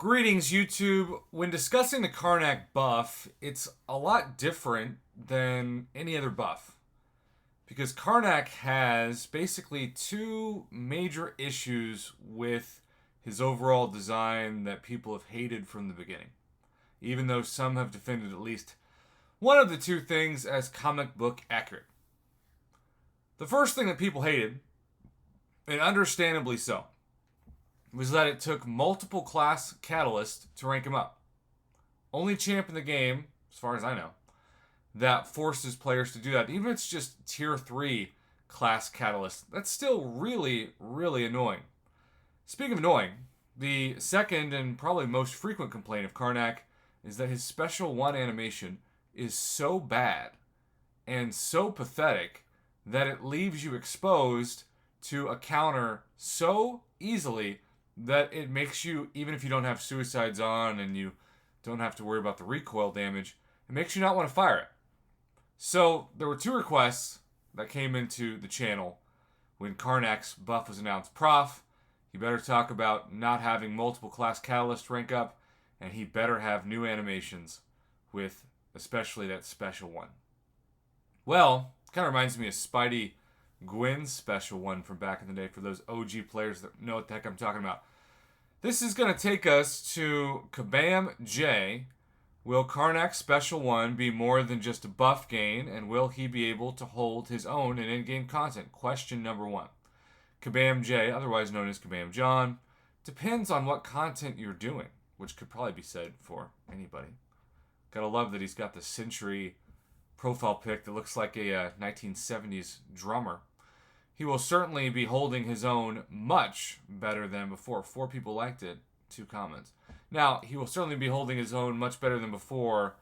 Greetings, YouTube. When discussing the Karnak buff, it's a lot different than any other buff. Because Karnak has basically two major issues with his overall design that people have hated from the beginning. Even though some have defended at least one of the two things as comic book accurate. The first thing that people hated, and understandably so, was that it took multiple class catalysts to rank him up. Only champ in the game, as far as I know, that forces players to do that. Even if it's just tier 3 class catalyst, that's still really, really annoying. Speaking of annoying, the second and probably most frequent complaint of Karnak is that his special 1 animation is so bad and so pathetic that it leaves you exposed to a counter so easily that it makes you, even if you don't have suicides on and you don't have to worry about the recoil damage, it makes you not want to fire it. So there were two requests that came into the channel when Karnak's buff was announced. Prof, you better talk about not having multiple class catalysts rank up, and he better have new animations with especially that special one. Well, kind of reminds me of Spidey Gwen's special one from back in the day for those OG players that know what the heck I'm talking about. This is going to take us to Kabam J. Will Karnak's special one be more than just a buff gain, and will he be able to hold his own in in-game content? Question number 1. Kabam J, otherwise known as Kabam John, depends on what content you're doing, which could probably be said for anybody. Gotta love that he's got the Century profile pic that looks like a 1970s drummer. He will certainly be holding his own much better than before. 4 people liked it, 2 comments. Now, he will certainly be holding his own much better than before.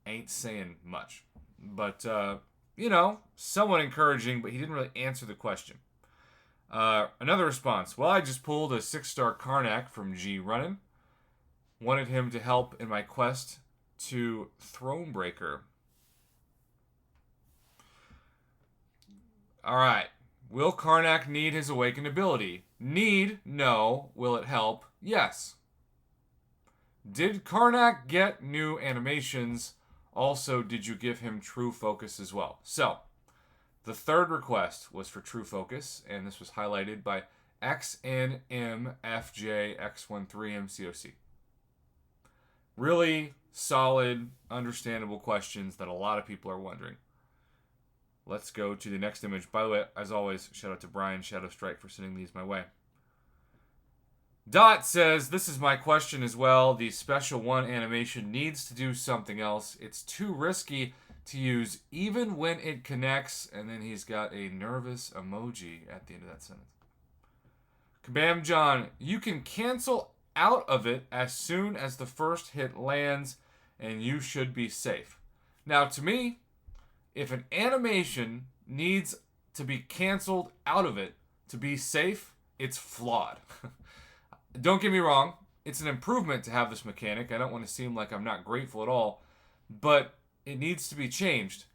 Ain't saying much. But, somewhat encouraging, but he didn't really answer the question. Another response. Well, I just pulled a 6-star Karnak from G Runnin'. Wanted him to help in my quest to Thronebreaker. Alright. Will Karnak need his awakened ability? Need? No. Will it help? Yes. Did Karnak get new animations? Also, did you give him True Focus as well? So, the third request was for True Focus, and this was highlighted by XNMFJX13MCOC. Really solid, understandable questions that a lot of people are wondering. Let's go to the next image. By the way, as always, shout out to Brian Shadow Strike for sending these my way. Dot says, this is my question as well. The special 1 animation needs to do something else. It's too risky to use even when it connects. And then he's got a nervous emoji at the end of that sentence. Kabam John, you can cancel out of it as soon as the first hit lands, and you should be safe. Now, to me, if an animation needs to be canceled out of it to be safe, it's flawed. Don't get me wrong, it's an improvement to have this mechanic. I don't want to seem like I'm not grateful at all, but it needs to be changed.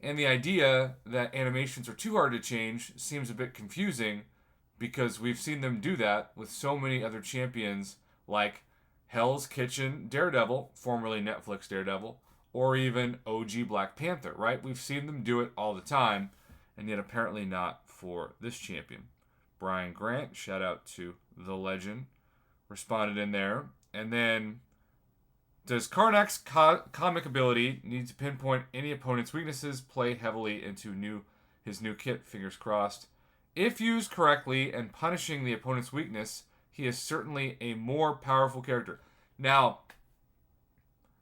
And the idea that animations are too hard to change seems a bit confusing because we've seen them do that with so many other champions like Hell's Kitchen Daredevil, formerly Netflix Daredevil, or even OG Black Panther, right? We've seen them do it all the time, and yet apparently not for this champion. Brian Grant, shout out to the legend, responded in there. And then, does Karnak's comic ability need to pinpoint any opponent's weaknesses? Play heavily into his new kit, fingers crossed. If used correctly and punishing the opponent's weakness, he is certainly a more powerful character. Now,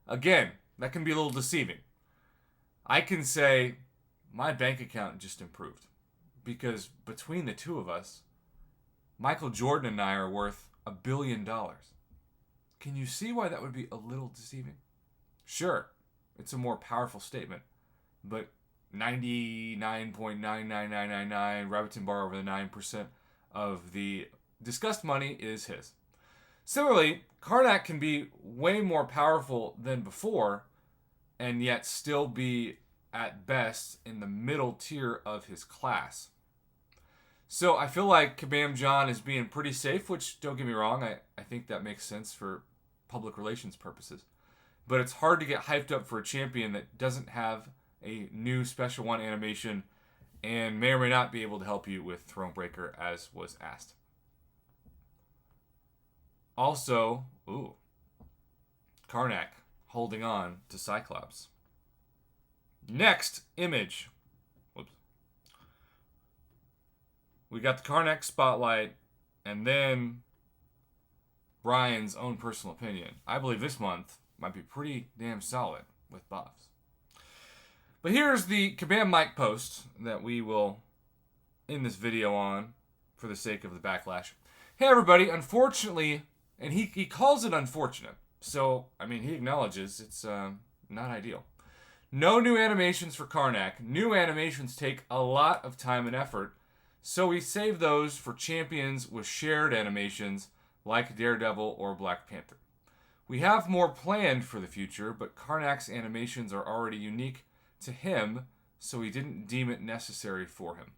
again, that can be a little deceiving. I can say my bank account just improved because between the two of us, Michael Jordan and I are worth $1 billion. Can you see why that would be a little deceiving? Sure, it's a more powerful statement, but 99.99999 Rabbit Bar over the 9% of the discussed money is his. Similarly, Karnak can be way more powerful than before and yet still be, at best, in the middle tier of his class. So I feel like Kabam John is being pretty safe, which, don't get me wrong, I think that makes sense for public relations purposes. But it's hard to get hyped up for a champion that doesn't have a new Special 1 animation and may or may not be able to help you with Thronebreaker as was asked. Also, Karnak holding on to Cyclops. Next image. Whoops. We got the Karnak spotlight, and then Brian's own personal opinion. I believe this month might be pretty damn solid with buffs. But here's the Kabam Mike post that we will end this video on for the sake of the backlash. Hey everybody, unfortunately, and he calls it unfortunate, so, I mean, he acknowledges it's not ideal. No new animations for Karnak. New animations take a lot of time and effort, so we save those for champions with shared animations like Daredevil or Black Panther. We have more planned for the future, but Karnak's animations are already unique to him, so we didn't deem it necessary for him.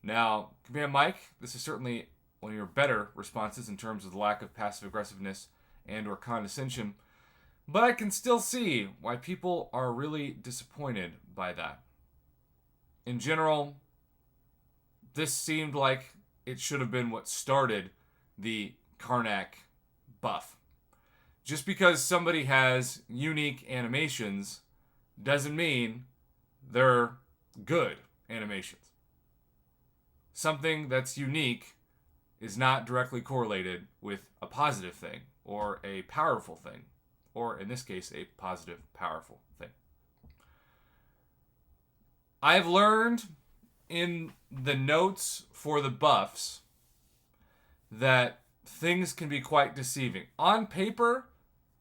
Now, Kabam Mike, this is certainly one of your better responses in terms of the lack of passive aggressiveness and or condescension, but I can still see why people are really disappointed by that. In general, this seemed like it should have been what started the Karnak buff. Just because somebody has unique animations doesn't mean they're good animations. Something that's unique is not directly correlated with a positive thing or a powerful thing, or in this case, a positive, powerful thing. I've learned in the notes for the buffs that things can be quite deceiving. On paper,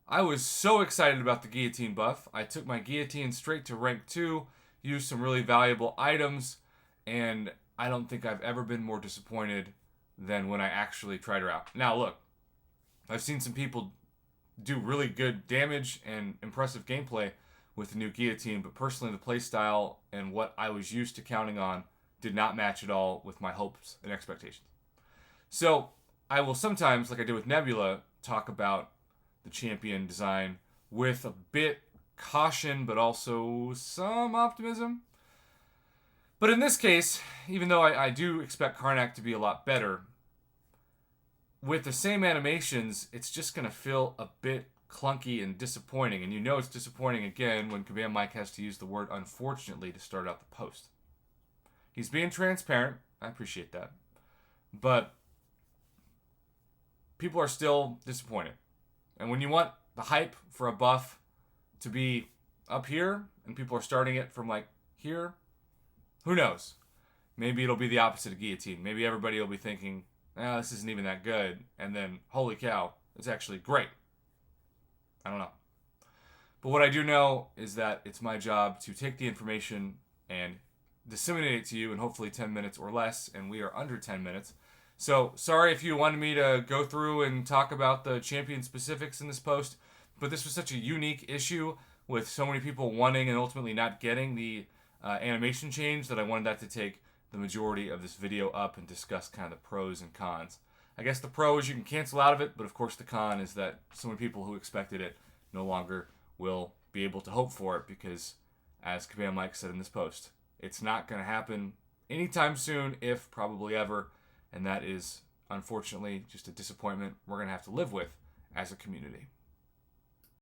I was so excited about the guillotine buff. I took my guillotine straight to rank 2, used some really valuable items, and I don't think I've ever been more disappointed than when I actually tried her out. Now look, I've seen some people do really good damage and impressive gameplay with the new guillotine, but personally the playstyle and what I was used to counting on did not match at all with my hopes and expectations. So I will sometimes, like I did with Nebula, talk about the champion design with a bit caution, but also some optimism. But in this case, even though I do expect Karnak to be a lot better, with the same animations, it's just going to feel a bit clunky and disappointing. And you know it's disappointing again when Kabam Mike has to use the word unfortunately to start out the post. He's being transparent. I appreciate that. But people are still disappointed. And when you want the hype for a buff to be up here, and people are starting it from like here, who knows? Maybe it'll be the opposite of guillotine. Maybe everybody will be thinking, this isn't even that good. And then, holy cow, it's actually great. I don't know. But what I do know is that it's my job to take the information and disseminate it to you in hopefully 10 minutes or less, and we are under 10 minutes. So, sorry if you wanted me to go through and talk about the champion specifics in this post, but this was such a unique issue with so many people wanting and ultimately not getting the animation change that I wanted that to take the majority of this video up and discuss kind of the pros and cons. I guess the pro is you can cancel out of it, but of course the con is that so many people who expected it no longer will be able to hope for it because, as Kabam Mike said in this post, it's not going to happen anytime soon, if probably ever, and that is unfortunately just a disappointment we're going to have to live with as a community.